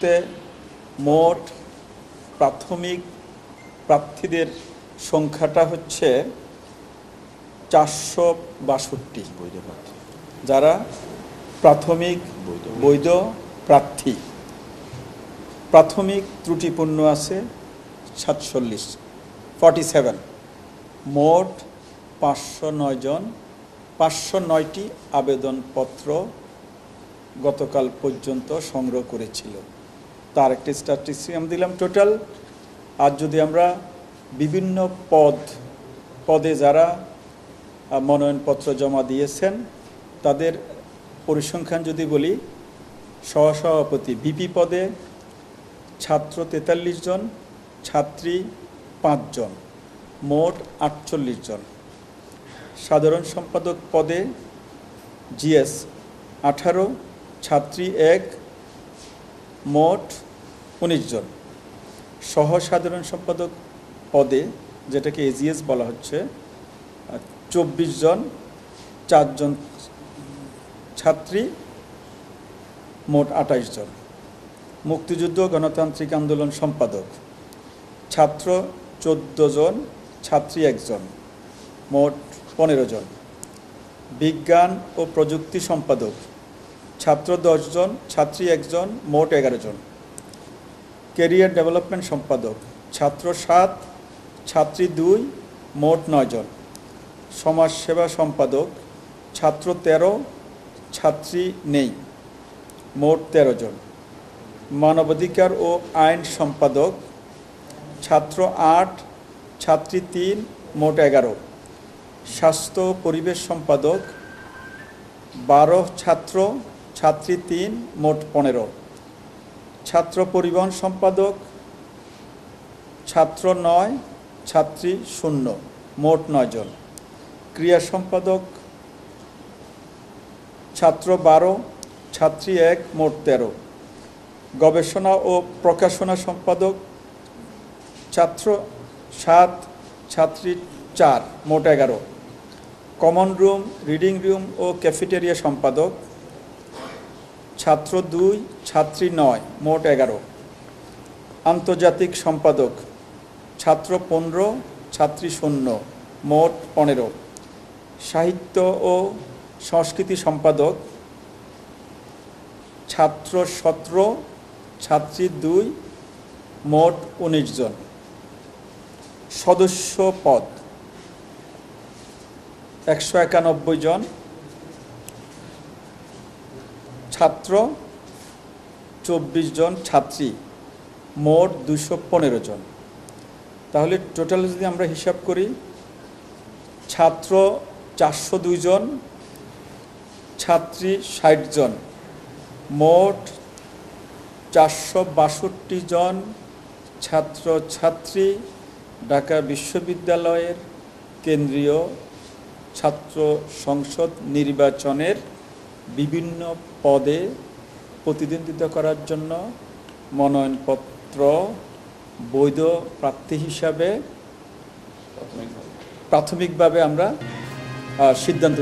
মুহূর্তে মোট প্রাথমিক প্রার্থীদের সংখ্যাটা হচ্ছে 462 যারা প্রাথমিক বৈধ প্রার্থী। প্রাথমিক ত্রুটিপূর্ণ আছে 47। মোট 509 জন, 509টি আবেদনপত্র গতকাল পর্যন্ত সংগ্রহ করেছিল। তার একটি স্ট্যাটিস্টিক্স আমি দিলাম টোটাল। আর যদি আমরা বিভিন্ন পদে যারা মনোনয়নপত্র জমা দিয়েছেন তাদের পরিসংখ্যান যদি বলি, সহসভাপতি ভিপি পদে ছাত্র 43 জন, ছাত্রী 5 জন, মোট 48 জন। সাধারণ সম্পাদক পদে জিএস 18, ছাত্রী 1, মোট 19 জন। সহ সাধারণ সম্পাদক পদে যেটাকে এজিএস বলা হচ্ছে 24 জন, 4 জন ছাত্রী, মোট 28 জন। মুক্তিযুদ্ধ গণতান্ত্রিক আন্দোলন সম্পাদক ছাত্র 14 জন, ছাত্রী 1 জন, মোট 15 জন। বিজ্ঞান ও প্রযুক্তি সম্পাদক ছাত্র 10 জন, ছাত্রী 1 জন, মোট 11 জন। ক্যারিয়ার ডেভেলপমেন্ট সম্পাদক ছাত্র 7, ছাত্রী 2, মোট 9 জন। সমাজসেবা সম্পাদক ছাত্র 13, ছাত্রী নেই, মোট 13 জন। মানবাধিকার ও আইন সম্পাদক ছাত্র 8, ছাত্রী 3, মোট 11। স্বাস্থ্য পরিবেশ সম্পাদক 12 ছাত্র, ছাত্রী 3, মোট 15। ছাত্র পরিবহন সম্পাদক ছাত্র 9, ছাত্রী 0, মোট 9 জন। ক্রিয়া সম্পাদক ছাত্র 12, ছাত্রী 1, মোট 13। গবেষণা ও প্রকাশনা সম্পাদক ছাত্র 7, ছাত্রী 4, মোট 11। কমন রুম, রিডিং রুম ও ক্যাফেটেরিয়া সম্পাদক ছাত্র 2, ছাত্রী 9, মোট 11। আন্তর্জাতিক সম্পাদক ছাত্র 15, ছাত্রী 0, মোট 15। সাহিত্য ও সংস্কৃতি সম্পাদক ছাত্র 17, ছাত্রী 2, মোট 19 জন। সদস্য পদ 191 জন, ছাত্র 24 জন, ছাত্রী, মোট 215 জন। তাহলে টোটাল যদি আমরা হিসাব করি, ছাত্র 402 জন, ছাত্রী 60 জন, মোট 462 জন ছাত্র ছাত্রী ঢাকা বিশ্ববিদ্যালয়ের কেন্দ্রীয় ছাত্র সংসদ নির্বাচনের বিভিন্ন পদে প্রতিদ্বন্দ্বিতা করার জন্য মনোনয়নপত্র বৈধ প্রার্থী হিসাবে প্রাথমিকভাবে আমরা সিদ্ধান্ত